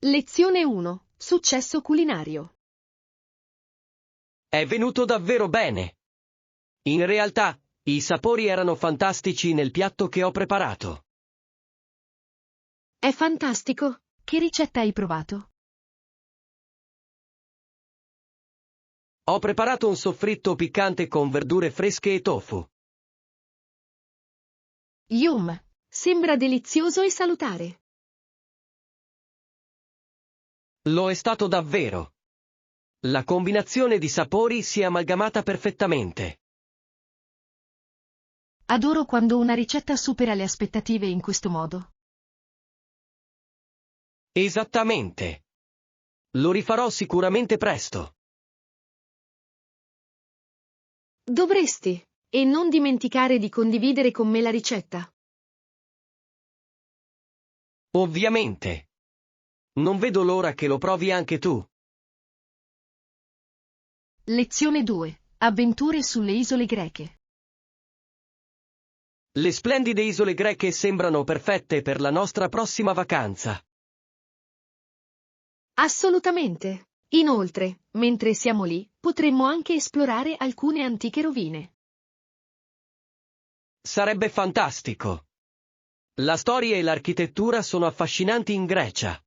Lezione 1. Successo culinario. È venuto davvero bene. In realtà, i sapori erano fantastici nel piatto che ho preparato. È fantastico. Che ricetta hai provato? Ho preparato un soffritto piccante con verdure fresche e tofu. Yum! Sembra delizioso e salutare. Lo è stato davvero. La combinazione di sapori si è amalgamata perfettamente. Adoro quando una ricetta supera le aspettative in questo modo. Esattamente. Lo rifarò sicuramente presto. Dovresti. E non dimenticare di condividere con me la ricetta. Ovviamente. Non vedo l'ora che lo provi anche tu. Lezione 2. Avventure sulle isole greche. Le splendide isole greche sembrano perfette per la nostra prossima vacanza. Assolutamente. Inoltre, mentre siamo lì, potremmo anche esplorare alcune antiche rovine. Sarebbe fantastico. La storia e l'architettura sono affascinanti in Grecia.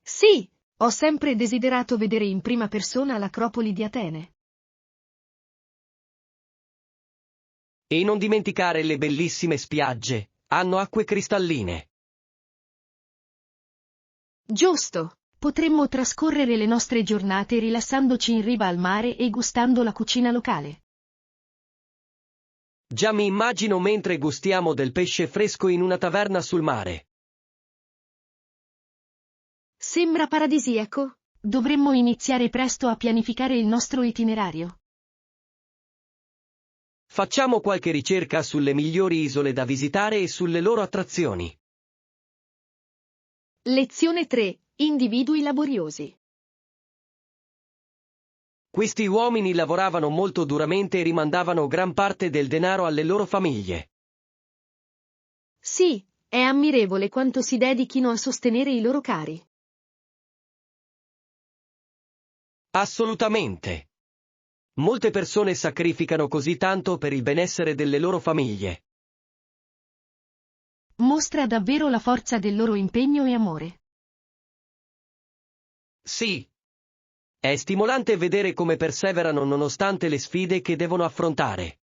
Sì, ho sempre desiderato vedere in prima persona l'Acropoli di Atene. E non dimenticare le bellissime spiagge, hanno acque cristalline. Giusto. Potremmo trascorrere le nostre giornate rilassandoci in riva al mare e gustando la cucina locale. Già mi immagino mentre gustiamo del pesce fresco in una taverna sul mare. Sembra paradisiaco. Dovremmo iniziare presto a pianificare il nostro itinerario. Facciamo qualche ricerca sulle migliori isole da visitare e sulle loro attrazioni. Lezione 3. Individui laboriosi. Questi uomini lavoravano molto duramente e rimandavano gran parte del denaro alle loro famiglie. Sì, è ammirevole quanto si dedichino a sostenere i loro cari. Assolutamente. Molte persone sacrificano così tanto per il benessere delle loro famiglie. Mostra davvero la forza del loro impegno e amore. Sì. È stimolante vedere come perseverano nonostante le sfide che devono affrontare.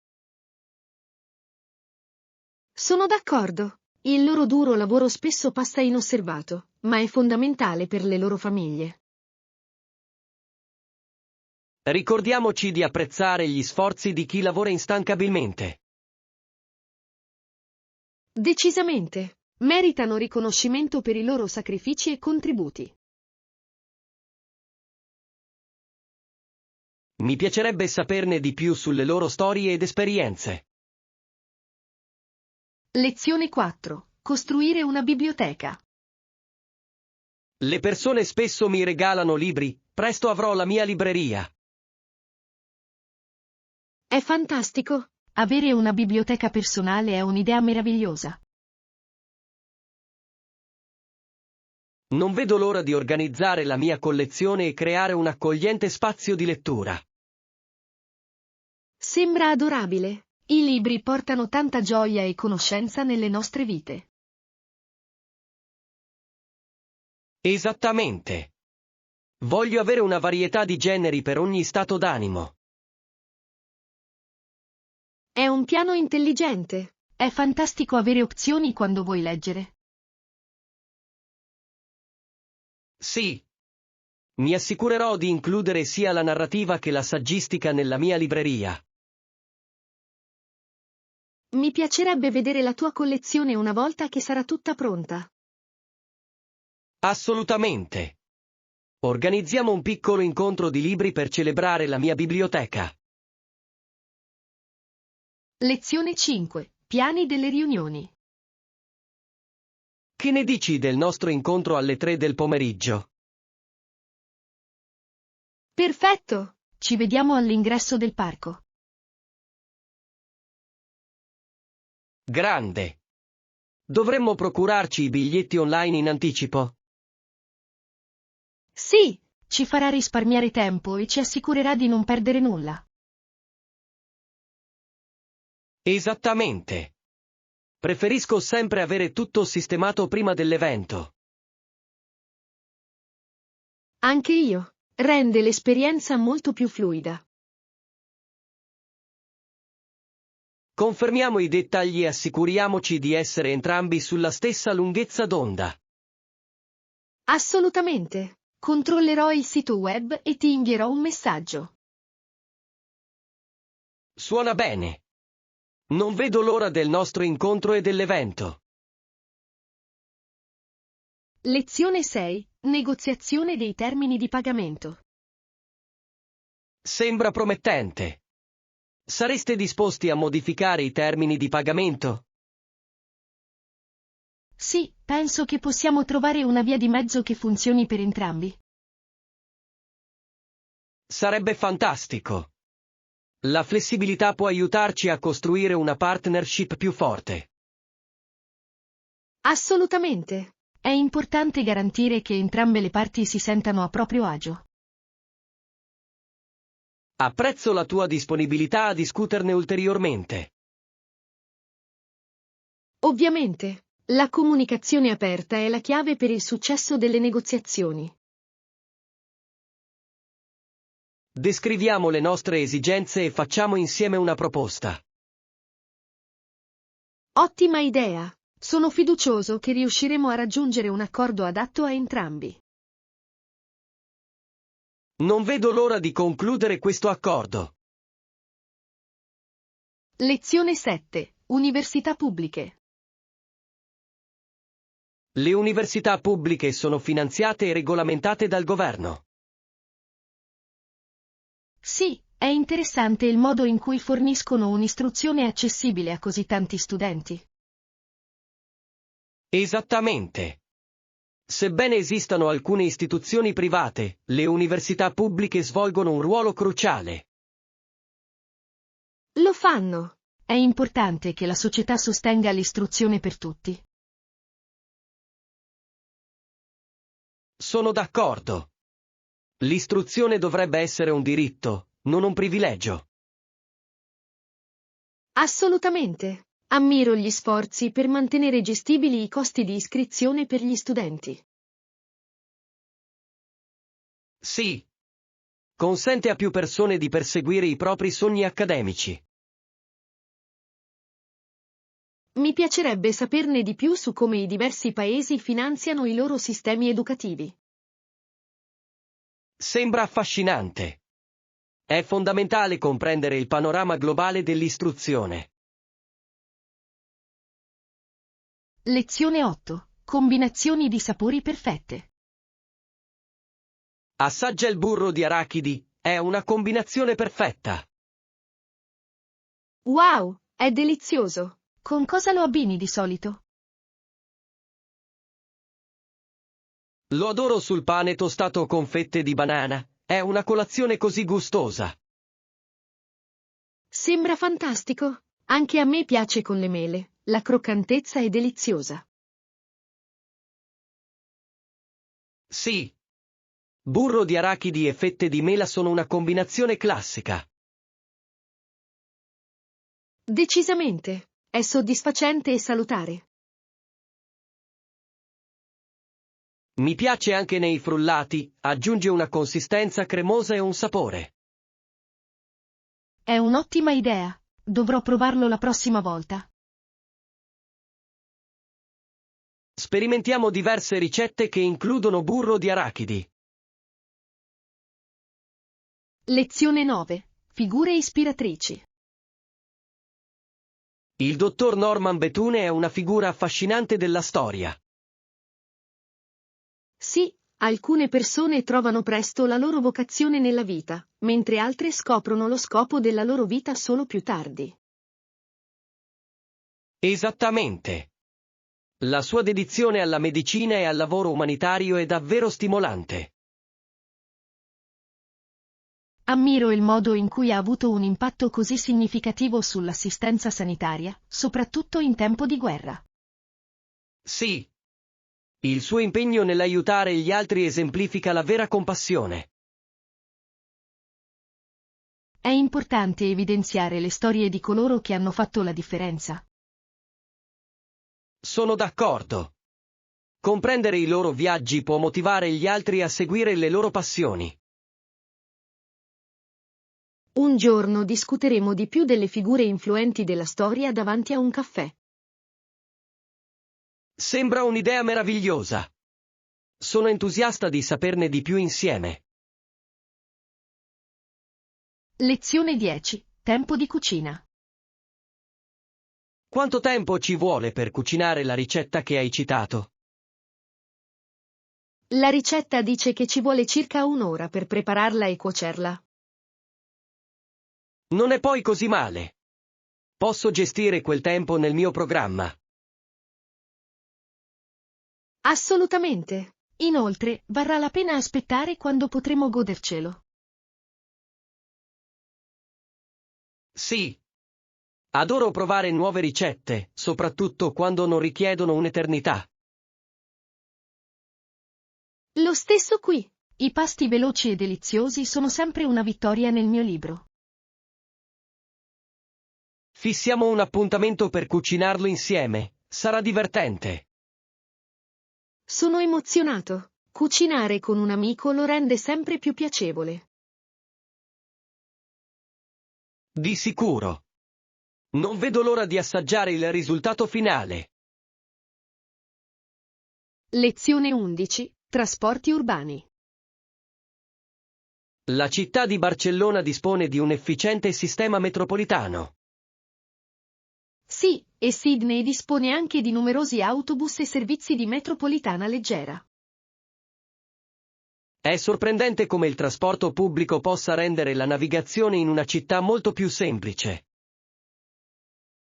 Sono d'accordo. Il loro duro lavoro spesso passa inosservato, ma è fondamentale per le loro famiglie. Ricordiamoci di apprezzare gli sforzi di chi lavora instancabilmente. Decisamente. Meritano riconoscimento per i loro sacrifici e contributi. Mi piacerebbe saperne di più sulle loro storie ed esperienze. Lezione 4. Costruire una biblioteca. Le persone spesso mi regalano libri, presto avrò la mia libreria. È fantastico. Avere una biblioteca personale è un'idea meravigliosa. Non vedo l'ora di organizzare la mia collezione e creare un accogliente spazio di lettura. Sembra adorabile. I libri portano tanta gioia e conoscenza nelle nostre vite. Esattamente. Voglio avere una varietà di generi per ogni stato d'animo. È un piano intelligente. È fantastico avere opzioni quando vuoi leggere. Sì. Mi assicurerò di includere sia la narrativa che la saggistica nella mia libreria. Mi piacerebbe vedere la tua collezione una volta che sarà tutta pronta. Assolutamente. Organizziamo un piccolo incontro di libri per celebrare la mia biblioteca. Lezione 5. Piani delle riunioni. Che ne dici del nostro incontro alle 3 del pomeriggio? Perfetto! Ci vediamo all'ingresso del parco. Grande. Dovremmo procurarci i biglietti online in anticipo. Sì, ci farà risparmiare tempo e ci assicurerà di non perdere nulla. Esattamente. Preferisco sempre avere tutto sistemato prima dell'evento. Anche io. Rende l'esperienza molto più fluida. Confermiamo i dettagli e assicuriamoci di essere entrambi sulla stessa lunghezza d'onda. Assolutamente. Controllerò il sito web e ti invierò un messaggio. Suona bene. Non vedo l'ora del nostro incontro e dell'evento. Lezione 6. Negoziazione dei termini di pagamento. Sembra promettente. Sareste disposti a modificare i termini di pagamento? Sì, penso che possiamo trovare una via di mezzo che funzioni per entrambi. Sarebbe fantastico. La flessibilità può aiutarci a costruire una partnership più forte. Assolutamente. È importante garantire che entrambe le parti si sentano a proprio agio. Apprezzo la tua disponibilità a discuterne ulteriormente. Ovviamente, la comunicazione aperta è la chiave per il successo delle negoziazioni. Descriviamo le nostre esigenze e facciamo insieme una proposta. Ottima idea! Sono fiducioso che riusciremo a raggiungere un accordo adatto a entrambi. Non vedo l'ora di concludere questo accordo. Lezione 7. Università pubbliche. Le università pubbliche sono finanziate e regolamentate dal governo. Sì, è interessante il modo in cui forniscono un'istruzione accessibile a così tanti studenti. Esattamente. Sebbene esistano alcune istituzioni private, le università pubbliche svolgono un ruolo cruciale. Lo fanno. È importante che la società sostenga l'istruzione per tutti. Sono d'accordo. L'istruzione dovrebbe essere un diritto, non un privilegio. Assolutamente. Ammiro gli sforzi per mantenere gestibili i costi di iscrizione per gli studenti. Sì. Consente a più persone di perseguire i propri sogni accademici. Mi piacerebbe saperne di più su come i diversi paesi finanziano i loro sistemi educativi. Sembra affascinante. È fondamentale comprendere il panorama globale dell'istruzione. Lezione 8. Combinazioni di sapori perfette. Assaggia il burro di arachidi, è una combinazione perfetta. Wow, è delizioso! Con cosa lo abbini di solito? Lo adoro sul pane tostato con fette di banana, è una colazione così gustosa. Sembra fantastico! Anche a me piace con le mele, la croccantezza è deliziosa. Sì. Burro di arachidi e fette di mela sono una combinazione classica. Decisamente, è soddisfacente e salutare. Mi piace anche nei frullati, aggiunge una consistenza cremosa e un sapore. È un'ottima idea, dovrò provarlo la prossima volta. Sperimentiamo diverse ricette che includono burro di arachidi. Lezione 9. Figure ispiratrici. Il dottor Norman Bethune è una figura affascinante della storia. Sì, alcune persone trovano presto la loro vocazione nella vita, mentre altre scoprono lo scopo della loro vita solo più tardi. Esattamente. La sua dedizione alla medicina e al lavoro umanitario è davvero stimolante. Ammiro il modo in cui ha avuto un impatto così significativo sull'assistenza sanitaria, soprattutto in tempo di guerra. Sì. Il suo impegno nell'aiutare gli altri esemplifica la vera compassione. È importante evidenziare le storie di coloro che hanno fatto la differenza. Sono d'accordo. Comprendere i loro viaggi può motivare gli altri a seguire le loro passioni. Un giorno discuteremo di più delle figure influenti della storia davanti a un caffè. Sembra un'idea meravigliosa. Sono entusiasta di saperne di più insieme. Lezione 10. Tempo di cucina. Quanto tempo ci vuole per cucinare la ricetta che hai citato? La ricetta dice che ci vuole circa un'ora per prepararla e cuocerla. Non è poi così male. Posso gestire quel tempo nel mio programma. Assolutamente. Inoltre, varrà la pena aspettare quando potremo godercelo. Sì. Adoro provare nuove ricette, soprattutto quando non richiedono un'eternità. Lo stesso qui. I pasti veloci e deliziosi sono sempre una vittoria nel mio libro. Fissiamo un appuntamento per cucinarlo insieme. Sarà divertente. Sono emozionato. Cucinare con un amico lo rende sempre più piacevole. Di sicuro. Non vedo l'ora di assaggiare il risultato finale. Lezione 11. Trasporti urbani. La città di Barcellona dispone di un efficiente sistema metropolitano. Sì, e Sydney dispone anche di numerosi autobus e servizi di metropolitana leggera. È sorprendente come il trasporto pubblico possa rendere la navigazione in una città molto più semplice.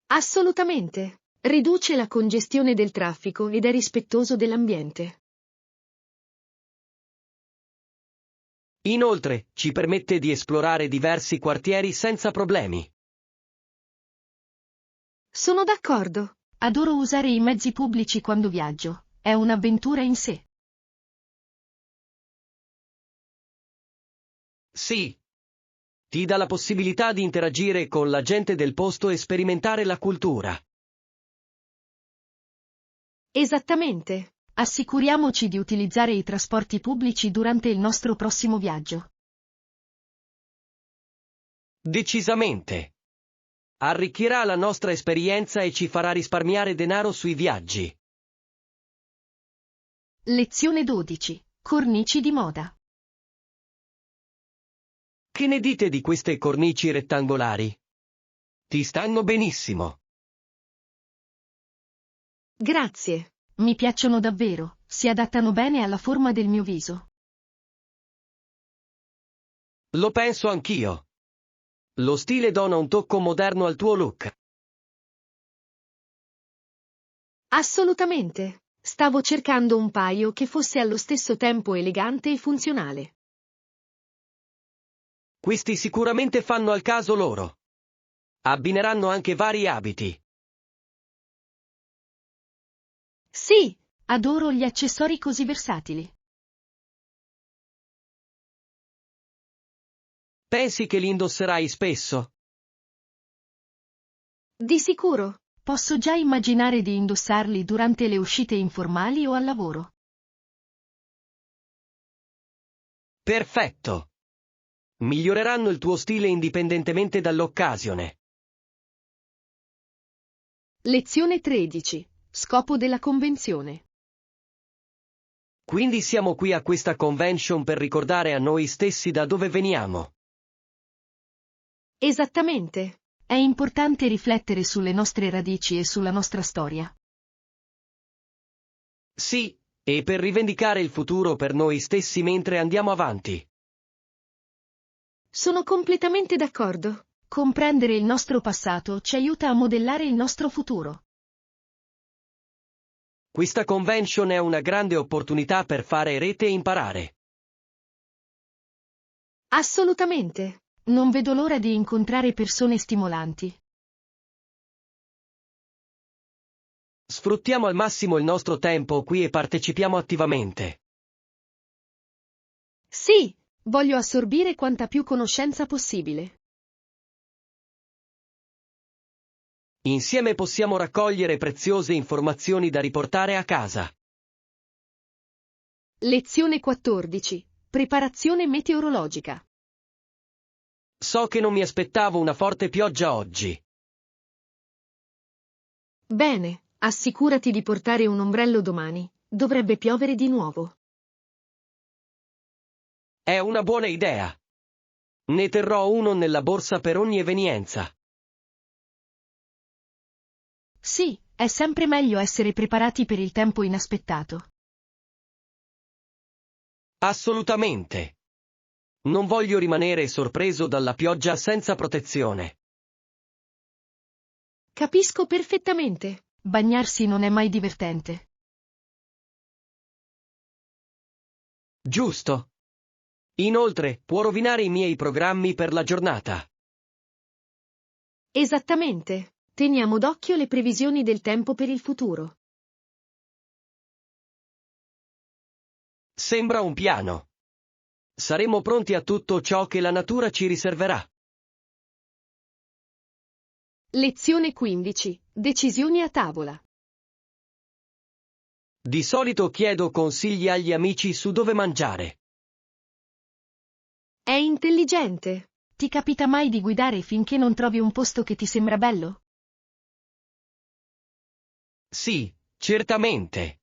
Assolutamente. Riduce la congestione del traffico ed è rispettoso dell'ambiente. Inoltre, ci permette di esplorare diversi quartieri senza problemi. Sono d'accordo. Adoro usare i mezzi pubblici quando viaggio. È un'avventura in sé. Sì. Ti dà la possibilità di interagire con la gente del posto e sperimentare la cultura. Esattamente. Assicuriamoci di utilizzare i trasporti pubblici durante il nostro prossimo viaggio. Decisamente. Arricchirà la nostra esperienza e ci farà risparmiare denaro sui viaggi. Lezione 12. Cornici di moda. Che ne dite di queste cornici rettangolari? Ti stanno benissimo. Grazie. Mi piacciono davvero, si adattano bene alla forma del mio viso. Lo penso anch'io. Lo stile dona un tocco moderno al tuo look. Assolutamente. Stavo cercando un paio che fosse allo stesso tempo elegante e funzionale. Questi sicuramente fanno al caso loro. Abbineranno anche vari abiti. Sì, adoro gli accessori così versatili. Pensi che li indosserai spesso? Di sicuro. Posso già immaginare di indossarli durante le uscite informali o al lavoro. Perfetto. Miglioreranno il tuo stile indipendentemente dall'occasione. Lezione 13. Scopo della convenzione. Quindi siamo qui a questa convention per ricordare a noi stessi da dove veniamo. Esattamente. È importante riflettere sulle nostre radici e sulla nostra storia. Sì, e per rivendicare il futuro per noi stessi mentre andiamo avanti. Sono completamente d'accordo. Comprendere il nostro passato ci aiuta a modellare il nostro futuro. Questa convention è una grande opportunità per fare rete e imparare. Assolutamente. Non vedo l'ora di incontrare persone stimolanti. Sfruttiamo al massimo il nostro tempo qui e partecipiamo attivamente. Sì, voglio assorbire quanta più conoscenza possibile. Insieme possiamo raccogliere preziose informazioni da riportare a casa. Lezione 14. Preparazione meteorologica. So che non mi aspettavo una forte pioggia oggi. Bene, assicurati di portare un ombrello domani, dovrebbe piovere di nuovo. È una buona idea. Ne terrò uno nella borsa per ogni evenienza. Sì, è sempre meglio essere preparati per il tempo inaspettato. Assolutamente. Non voglio rimanere sorpreso dalla pioggia senza protezione. Capisco perfettamente. Bagnarsi non è mai divertente. Giusto. Inoltre, può rovinare i miei programmi per la giornata. Esattamente. Teniamo d'occhio le previsioni del tempo per il futuro. Sembra un piano. Saremo pronti a tutto ciò che la natura ci riserverà. Lezione 15. Decisioni a tavola. Di solito chiedo consigli agli amici su dove mangiare. È intelligente. Ti capita mai di guidare finché non trovi un posto che ti sembra bello? Sì, certamente.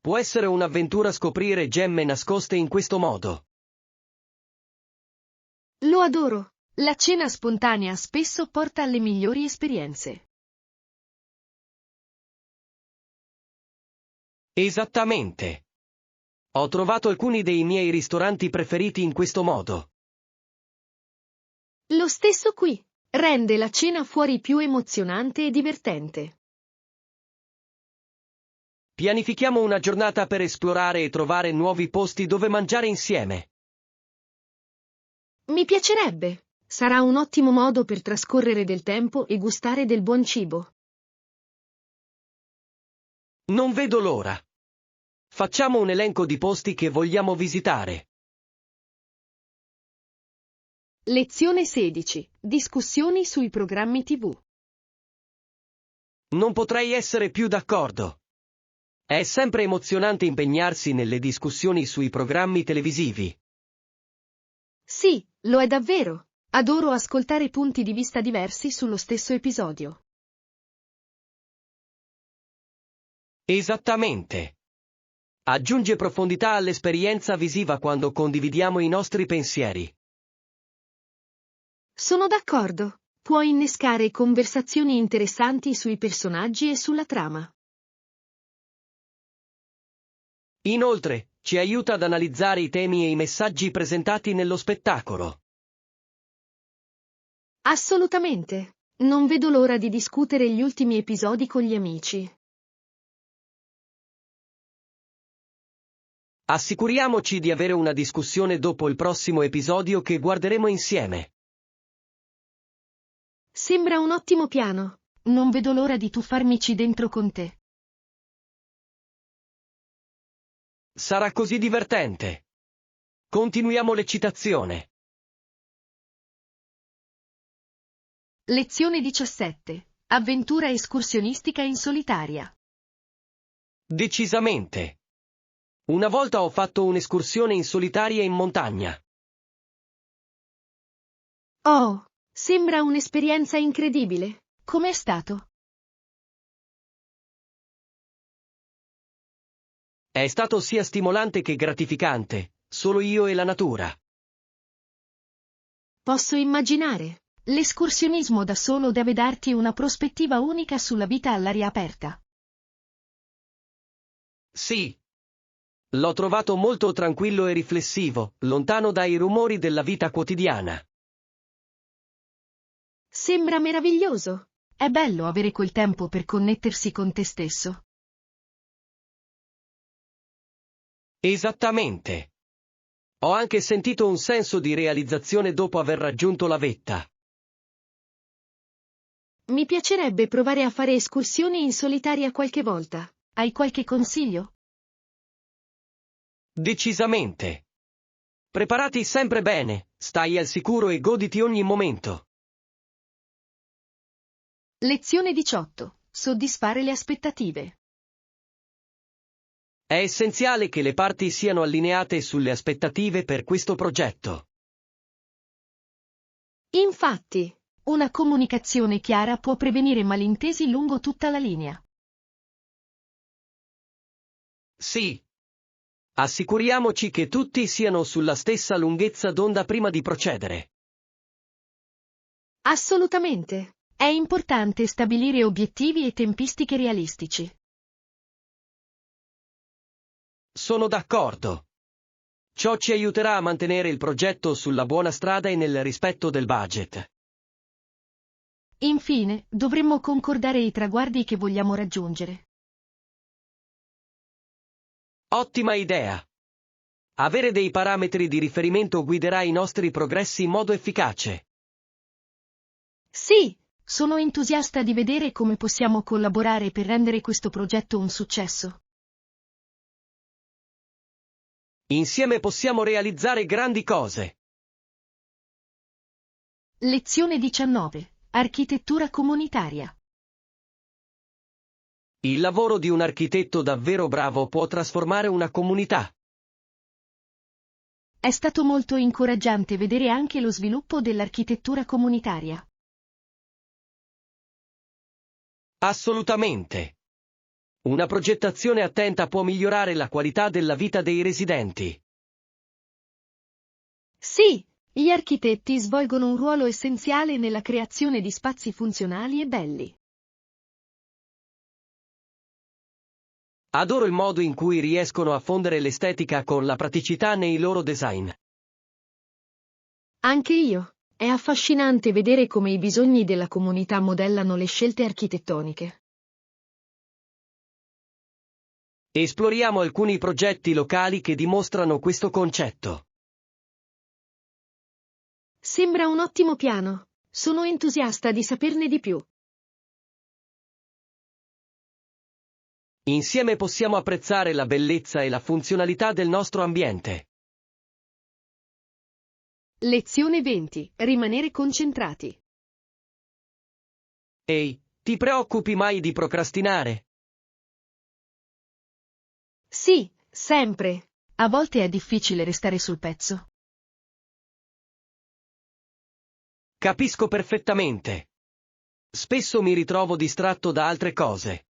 Può essere un'avventura scoprire gemme nascoste in questo modo. Lo adoro. La cena spontanea spesso porta alle migliori esperienze. Esattamente. Ho trovato alcuni dei miei ristoranti preferiti in questo modo. Lo stesso qui. Rende la cena fuori più emozionante e divertente. Pianifichiamo una giornata per esplorare e trovare nuovi posti dove mangiare insieme. Mi piacerebbe. Sarà un ottimo modo per trascorrere del tempo e gustare del buon cibo. Non vedo l'ora. Facciamo un elenco di posti che vogliamo visitare. Lezione 16. Discussioni sui programmi TV. Non potrei essere più d'accordo. È sempre emozionante impegnarsi nelle discussioni sui programmi televisivi. Sì, lo è davvero. Adoro ascoltare punti di vista diversi sullo stesso episodio. Esattamente. Aggiunge profondità all'esperienza visiva quando condividiamo i nostri pensieri. Sono d'accordo. Può innescare conversazioni interessanti sui personaggi e sulla trama. Inoltre, ci aiuta ad analizzare i temi e i messaggi presentati nello spettacolo. Assolutamente. Non vedo l'ora di discutere gli ultimi episodi con gli amici. Assicuriamoci di avere una discussione dopo il prossimo episodio che guarderemo insieme. Sembra un ottimo piano. Non vedo l'ora di tuffarmici dentro con te. Sarà così divertente. Continuiamo l'eccitazione. Lezione 17. Avventura escursionistica in solitaria. Decisamente. Una volta ho fatto un'escursione in solitaria in montagna. Oh, sembra un'esperienza incredibile. Com'è stato? È stato sia stimolante che gratificante, solo io e la natura. Posso immaginare. L'escursionismo da solo deve darti una prospettiva unica sulla vita all'aria aperta. Sì. L'ho trovato molto tranquillo e riflessivo, lontano dai rumori della vita quotidiana. Sembra meraviglioso. È bello avere quel tempo per connettersi con te stesso. Esattamente. Ho anche sentito un senso di realizzazione dopo aver raggiunto la vetta. Mi piacerebbe provare a fare escursioni in solitaria qualche volta. Hai qualche consiglio? Decisamente. Preparati sempre bene, stai al sicuro e goditi ogni momento. Lezione 18. Soddisfare le aspettative. È essenziale che le parti siano allineate sulle aspettative per questo progetto. Infatti, una comunicazione chiara può prevenire malintesi lungo tutta la linea. Sì. Assicuriamoci che tutti siano sulla stessa lunghezza d'onda prima di procedere. Assolutamente. È importante stabilire obiettivi e tempistiche realistici. Sono d'accordo. Ciò ci aiuterà a mantenere il progetto sulla buona strada e nel rispetto del budget. Infine, dovremmo concordare i traguardi che vogliamo raggiungere. Ottima idea. Avere dei parametri di riferimento guiderà i nostri progressi in modo efficace. Sì, sono entusiasta di vedere come possiamo collaborare per rendere questo progetto un successo. Insieme possiamo realizzare grandi cose. Lezione 19. Architettura comunitaria. Il lavoro di un architetto davvero bravo può trasformare una comunità. È stato molto incoraggiante vedere anche lo sviluppo dell'architettura comunitaria. Assolutamente. Una progettazione attenta può migliorare la qualità della vita dei residenti. Sì, gli architetti svolgono un ruolo essenziale nella creazione di spazi funzionali e belli. Adoro il modo in cui riescono a fondere l'estetica con la praticità nei loro design. Anche io. È affascinante vedere come i bisogni della comunità modellano le scelte architettoniche. Esploriamo alcuni progetti locali che dimostrano questo concetto. Sembra un ottimo piano. Sono entusiasta di saperne di più. Insieme possiamo apprezzare la bellezza e la funzionalità del nostro ambiente. Lezione 20. Rimanere concentrati. Ehi, ti preoccupi mai di procrastinare? Sì, sempre. A volte è difficile restare sul pezzo. Capisco perfettamente. Spesso mi ritrovo distratto da altre cose.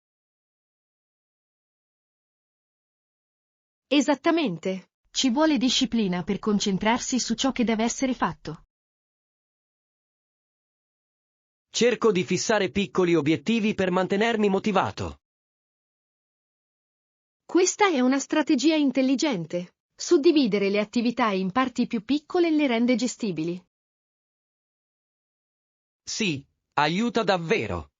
Esattamente. Ci vuole disciplina per concentrarsi su ciò che deve essere fatto. Cerco di fissare piccoli obiettivi per mantenermi motivato. Questa è una strategia intelligente. Suddividere le attività in parti più piccole le rende gestibili. Sì, aiuta davvero.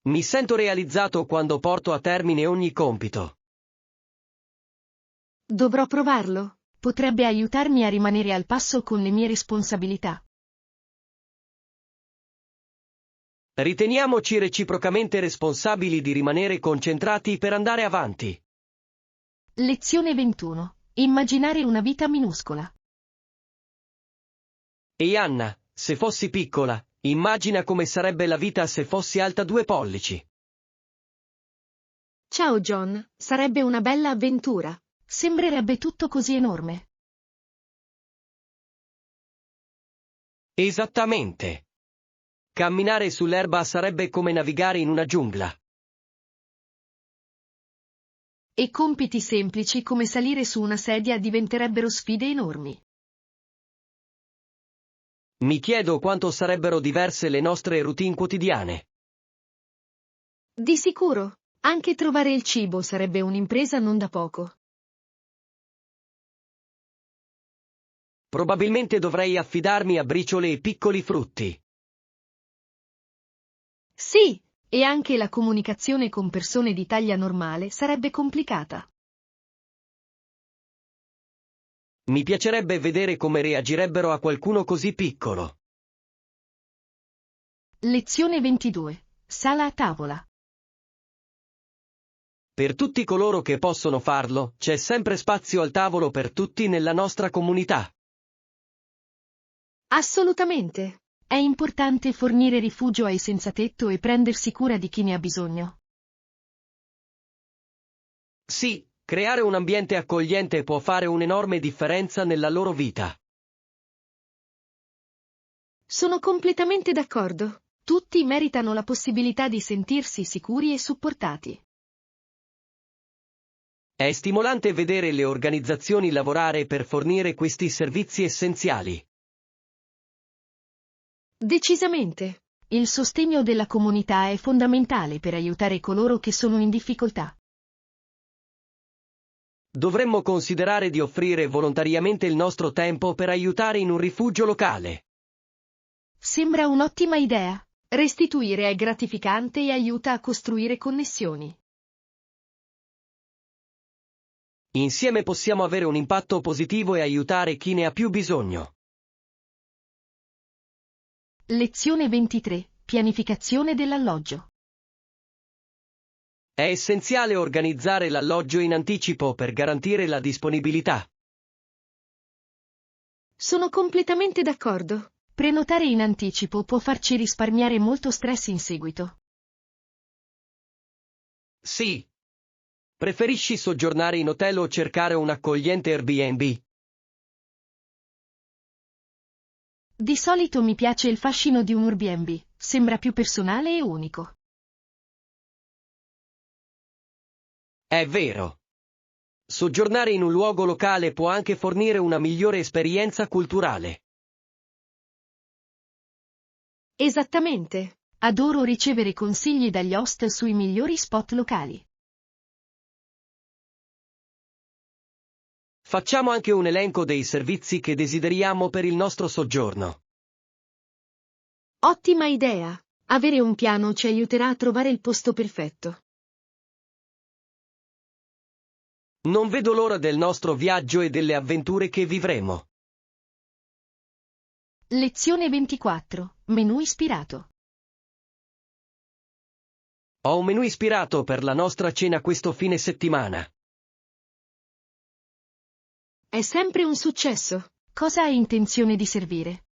Mi sento realizzato quando porto a termine ogni compito. Dovrò provarlo. Potrebbe aiutarmi a rimanere al passo con le mie responsabilità. Riteniamoci reciprocamente responsabili di rimanere concentrati per andare avanti. Lezione 21. Immaginare una vita minuscola. E Anna, se fossi piccola, immagina come sarebbe la vita se fossi alta 2 pollici. Ciao John, sarebbe una bella avventura. Sembrerebbe tutto così enorme. Esattamente. Camminare sull'erba sarebbe come navigare in una giungla. E compiti semplici come salire su una sedia diventerebbero sfide enormi. Mi chiedo quanto sarebbero diverse le nostre routine quotidiane. Di sicuro, anche trovare il cibo sarebbe un'impresa non da poco. Probabilmente dovrei affidarmi a briciole e piccoli frutti. Sì, e anche la comunicazione con persone di taglia normale sarebbe complicata. Mi piacerebbe vedere come reagirebbero a qualcuno così piccolo. Lezione 22. Sala a tavola. Per tutti coloro che possono farlo, c'è sempre spazio al tavolo per tutti nella nostra comunità. Assolutamente. È importante fornire rifugio ai senzatetto e prendersi cura di chi ne ha bisogno. Sì, creare un ambiente accogliente può fare un'enorme differenza nella loro vita. Sono completamente d'accordo. Tutti meritano la possibilità di sentirsi sicuri e supportati. È stimolante vedere le organizzazioni lavorare per fornire questi servizi essenziali. Decisamente. Il sostegno della comunità è fondamentale per aiutare coloro che sono in difficoltà. Dovremmo considerare di offrire volontariamente il nostro tempo per aiutare in un rifugio locale. Sembra un'ottima idea. Restituire è gratificante e aiuta a costruire connessioni. Insieme possiamo avere un impatto positivo e aiutare chi ne ha più bisogno. Lezione 23. Pianificazione dell'alloggio. È essenziale organizzare l'alloggio in anticipo per garantire la disponibilità. Sono completamente d'accordo. Prenotare in anticipo può farci risparmiare molto stress in seguito. Sì. Preferisci soggiornare in hotel o cercare un accogliente Airbnb? Di solito mi piace il fascino di un Airbnb, sembra più personale e unico. È vero. Soggiornare in un luogo locale può anche fornire una migliore esperienza culturale. Esattamente. Adoro ricevere consigli dagli host sui migliori spot locali. Facciamo anche un elenco dei servizi che desideriamo per il nostro soggiorno. Ottima idea. Avere un piano ci aiuterà a trovare il posto perfetto. Non vedo l'ora del nostro viaggio e delle avventure che vivremo. Lezione 24. Menù ispirato. Ho un menù ispirato per la nostra cena questo fine settimana. È sempre un successo. Cosa hai intenzione di servire?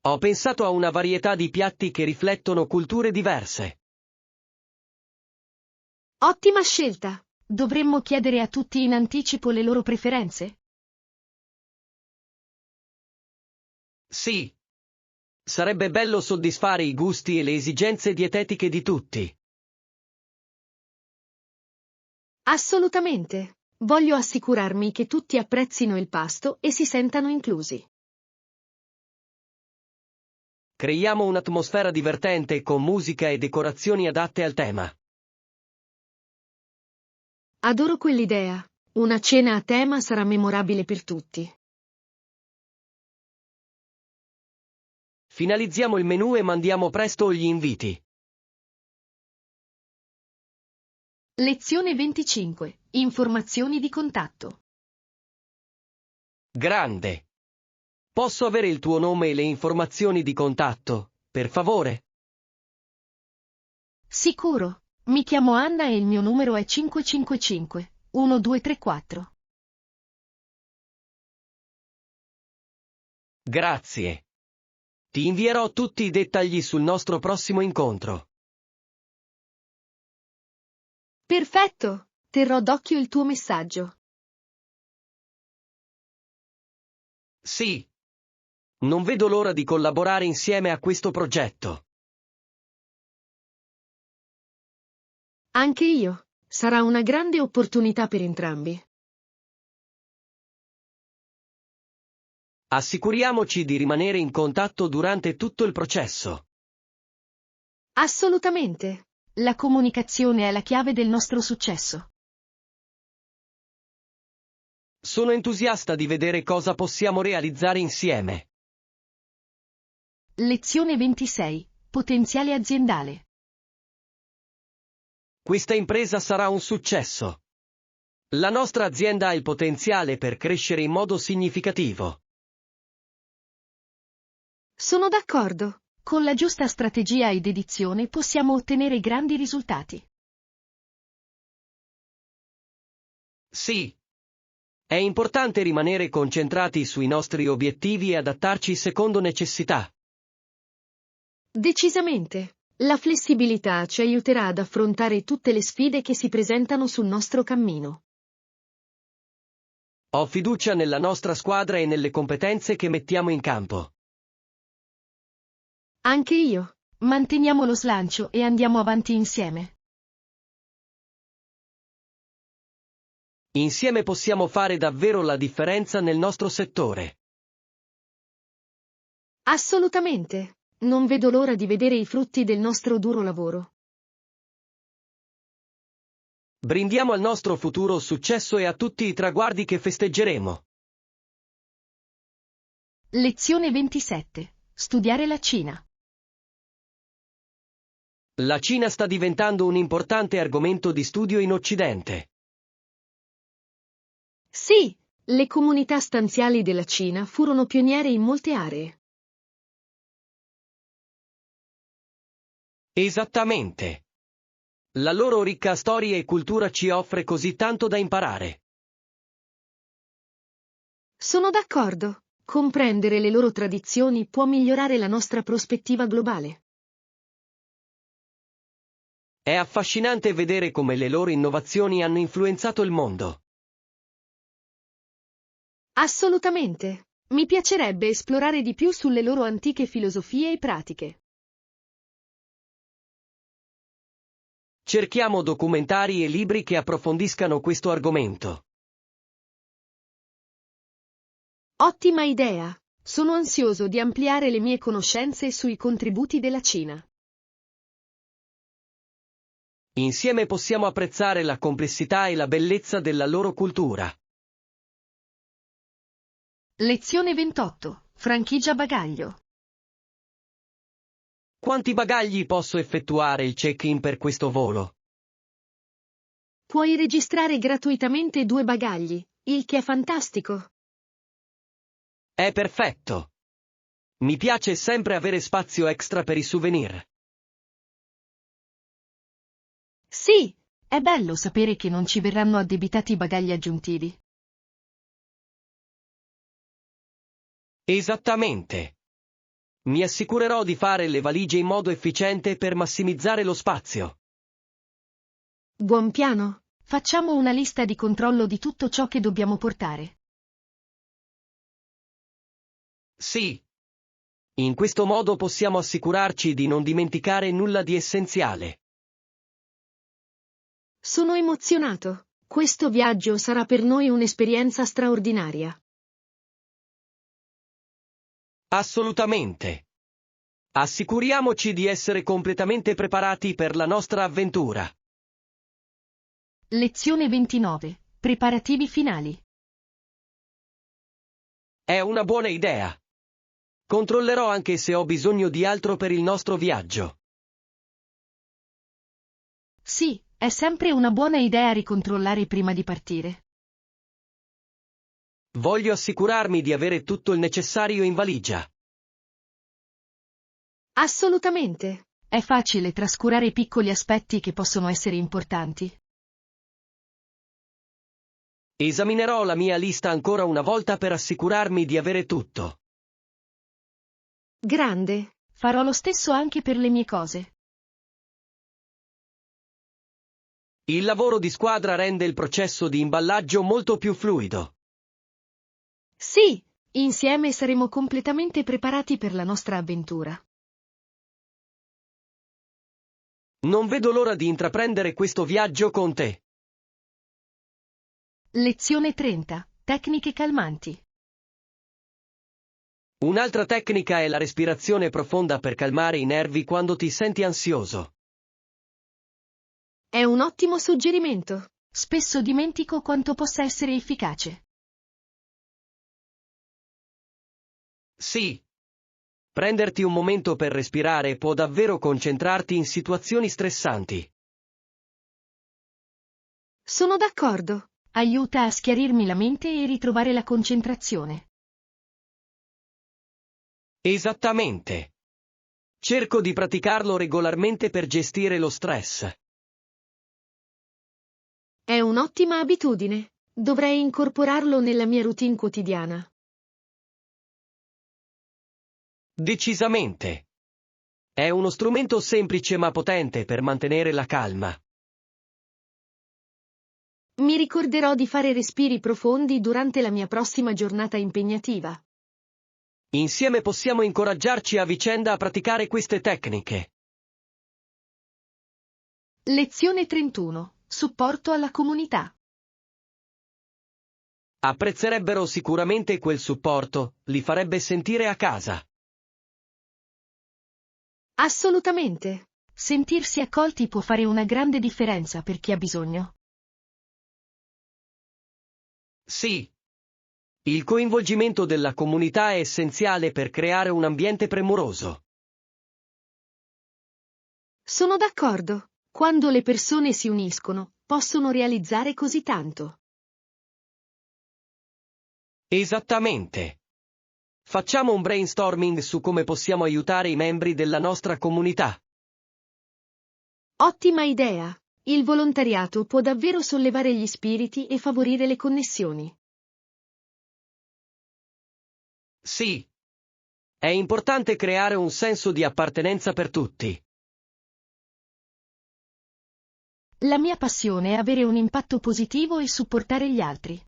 Ho pensato a una varietà di piatti che riflettono culture diverse. Ottima scelta. Dovremmo chiedere a tutti in anticipo le loro preferenze? Sì. Sarebbe bello soddisfare i gusti e le esigenze dietetiche di tutti. Assolutamente. Voglio assicurarmi che tutti apprezzino il pasto e si sentano inclusi. Creiamo un'atmosfera divertente con musica e decorazioni adatte al tema. Adoro quell'idea. Una cena a tema sarà memorabile per tutti. Finalizziamo il menù e mandiamo presto gli inviti. Lezione 25. Informazioni di contatto. Grande. Posso avere il tuo nome e le informazioni di contatto, per favore? Sicuro. Mi chiamo Anna e il mio numero è 555 1234. Grazie. Ti invierò tutti i dettagli sul nostro prossimo incontro. Perfetto. Terrò d'occhio il tuo messaggio. Sì. Non vedo l'ora di collaborare insieme a questo progetto. Anche io. Sarà una grande opportunità per entrambi. Assicuriamoci di rimanere in contatto durante tutto il processo. Assolutamente. La comunicazione è la chiave del nostro successo. Sono entusiasta di vedere cosa possiamo realizzare insieme. Lezione 26. Potenziale aziendale. Questa impresa sarà un successo. La nostra azienda ha il potenziale per crescere in modo significativo. Sono d'accordo. Con la giusta strategia e dedizione possiamo ottenere grandi risultati. Sì. È importante rimanere concentrati sui nostri obiettivi e adattarci secondo necessità. Decisamente. La flessibilità ci aiuterà ad affrontare tutte le sfide che si presentano sul nostro cammino. Ho fiducia nella nostra squadra e nelle competenze che mettiamo in campo. Anche io. Manteniamo lo slancio e andiamo avanti insieme. Insieme possiamo fare davvero la differenza nel nostro settore. Assolutamente. Non vedo l'ora di vedere i frutti del nostro duro lavoro. Brindiamo al nostro futuro successo e a tutti i traguardi che festeggeremo. Lezione 27. Studiare la Cina. La Cina sta diventando un importante argomento di studio in Occidente. Sì, le comunità stanziali della Cina furono pioniere in molte aree. Esattamente. La loro ricca storia e cultura ci offre così tanto da imparare. Sono d'accordo. Comprendere le loro tradizioni può migliorare la nostra prospettiva globale. È affascinante vedere come le loro innovazioni hanno influenzato il mondo. Assolutamente. Mi piacerebbe esplorare di più sulle loro antiche filosofie e pratiche. Cerchiamo documentari e libri che approfondiscano questo argomento. Ottima idea. Sono ansioso di ampliare le mie conoscenze sui contributi della Cina. Insieme possiamo apprezzare la complessità e la bellezza della loro cultura. Lezione 28. Franchigia bagaglio. Quanti bagagli posso effettuare il check-in per questo volo? Puoi registrare gratuitamente 2 bagagli, il che è fantastico. È perfetto. Mi piace sempre avere spazio extra per i souvenir. Sì, è bello sapere che non ci verranno addebitati bagagli aggiuntivi. Esattamente. Mi assicurerò di fare le valigie in modo efficiente per massimizzare lo spazio. Buon piano. Facciamo una lista di controllo di tutto ciò che dobbiamo portare. Sì. In questo modo possiamo assicurarci di non dimenticare nulla di essenziale. Sono emozionato. Questo viaggio sarà per noi un'esperienza straordinaria. Assolutamente. Assicuriamoci di essere completamente preparati per la nostra avventura. Lezione 29. Preparativi finali. È una buona idea. Controllerò anche se ho bisogno di altro per il nostro viaggio. Sì, è sempre una buona idea ricontrollare prima di partire. Voglio assicurarmi di avere tutto il necessario in valigia. Assolutamente. È facile trascurare piccoli aspetti che possono essere importanti. Esaminerò la mia lista ancora una volta per assicurarmi di avere tutto. Grande. Farò lo stesso anche per le mie cose. Il lavoro di squadra rende il processo di imballaggio molto più fluido. Sì, insieme saremo completamente preparati per la nostra avventura. Non vedo l'ora di intraprendere questo viaggio con te. Lezione 30. Tecniche calmanti. Un'altra tecnica è la respirazione profonda per calmare i nervi quando ti senti ansioso. È un ottimo suggerimento. Spesso dimentico quanto possa essere efficace. Sì. Prenderti un momento per respirare può davvero concentrarti in situazioni stressanti. Sono d'accordo. Aiuta a schiarirmi la mente e ritrovare la concentrazione. Esattamente. Cerco di praticarlo regolarmente per gestire lo stress. È un'ottima abitudine. Dovrei incorporarlo nella mia routine quotidiana. Decisamente. È uno strumento semplice ma potente per mantenere la calma. Mi ricorderò di fare respiri profondi durante la mia prossima giornata impegnativa. Insieme possiamo incoraggiarci a vicenda a praticare queste tecniche. Lezione 31. Supporto alla comunità. Apprezzerebbero sicuramente quel supporto, li farebbe sentire a casa. Assolutamente. Sentirsi accolti può fare una grande differenza per chi ha bisogno. Sì. Il coinvolgimento della comunità è essenziale per creare un ambiente premuroso. Sono d'accordo. Quando le persone si uniscono, possono realizzare così tanto. Esattamente. Facciamo un brainstorming su come possiamo aiutare i membri della nostra comunità. Ottima idea. Il volontariato può davvero sollevare gli spiriti e favorire le connessioni. Sì. È importante creare un senso di appartenenza per tutti. La mia passione è avere un impatto positivo e supportare gli altri.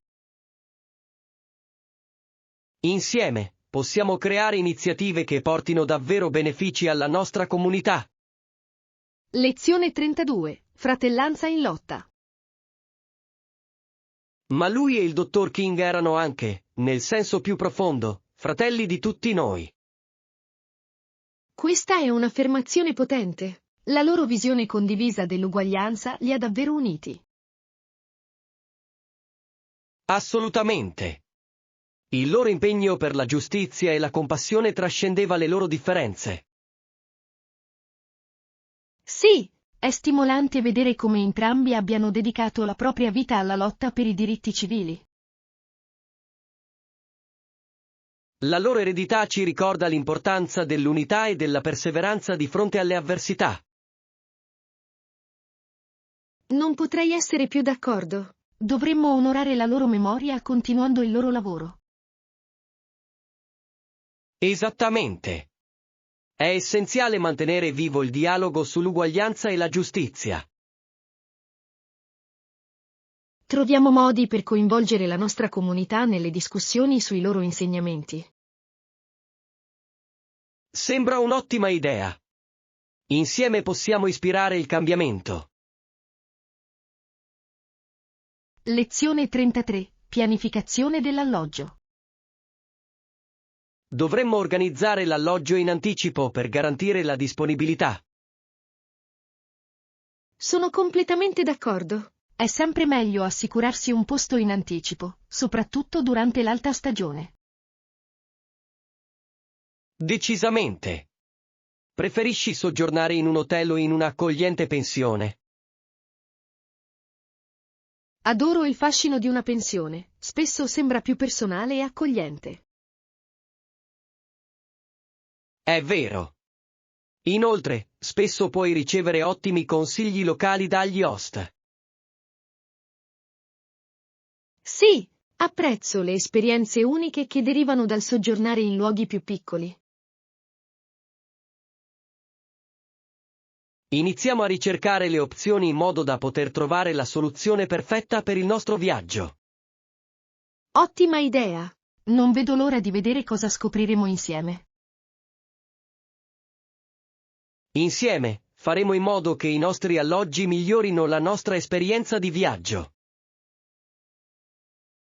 Insieme, possiamo creare iniziative che portino davvero benefici alla nostra comunità. Lezione 32. Fratellanza in lotta. Ma lui e il dottor King erano anche, nel senso più profondo, fratelli di tutti noi. Questa è un'affermazione potente. La loro visione condivisa dell'uguaglianza li ha davvero uniti. Assolutamente. Il loro impegno per la giustizia e la compassione trascendeva le loro differenze. Sì, è stimolante vedere come entrambi abbiano dedicato la propria vita alla lotta per i diritti civili. La loro eredità ci ricorda l'importanza dell'unità e della perseveranza di fronte alle avversità. Non potrei essere più d'accordo. Dovremmo onorare la loro memoria continuando il loro lavoro. Esattamente. È essenziale mantenere vivo il dialogo sull'uguaglianza e la giustizia. Troviamo modi per coinvolgere la nostra comunità nelle discussioni sui loro insegnamenti. Sembra un'ottima idea. Insieme possiamo ispirare il cambiamento. Lezione 33. Pianificazione dell'alloggio. Dovremmo organizzare l'alloggio in anticipo per garantire la disponibilità. Sono completamente d'accordo. È sempre meglio assicurarsi un posto in anticipo, soprattutto durante l'alta stagione. Decisamente. Preferisci soggiornare in un hotel o in una accogliente pensione? Adoro il fascino di una pensione, spesso sembra più personale e accogliente. È vero. Inoltre, spesso puoi ricevere ottimi consigli locali dagli host. Sì, apprezzo le esperienze uniche che derivano dal soggiornare in luoghi più piccoli. Iniziamo a ricercare le opzioni in modo da poter trovare la soluzione perfetta per il nostro viaggio. Ottima idea! Non vedo l'ora di vedere cosa scopriremo insieme. Insieme, faremo in modo che i nostri alloggi migliorino la nostra esperienza di viaggio.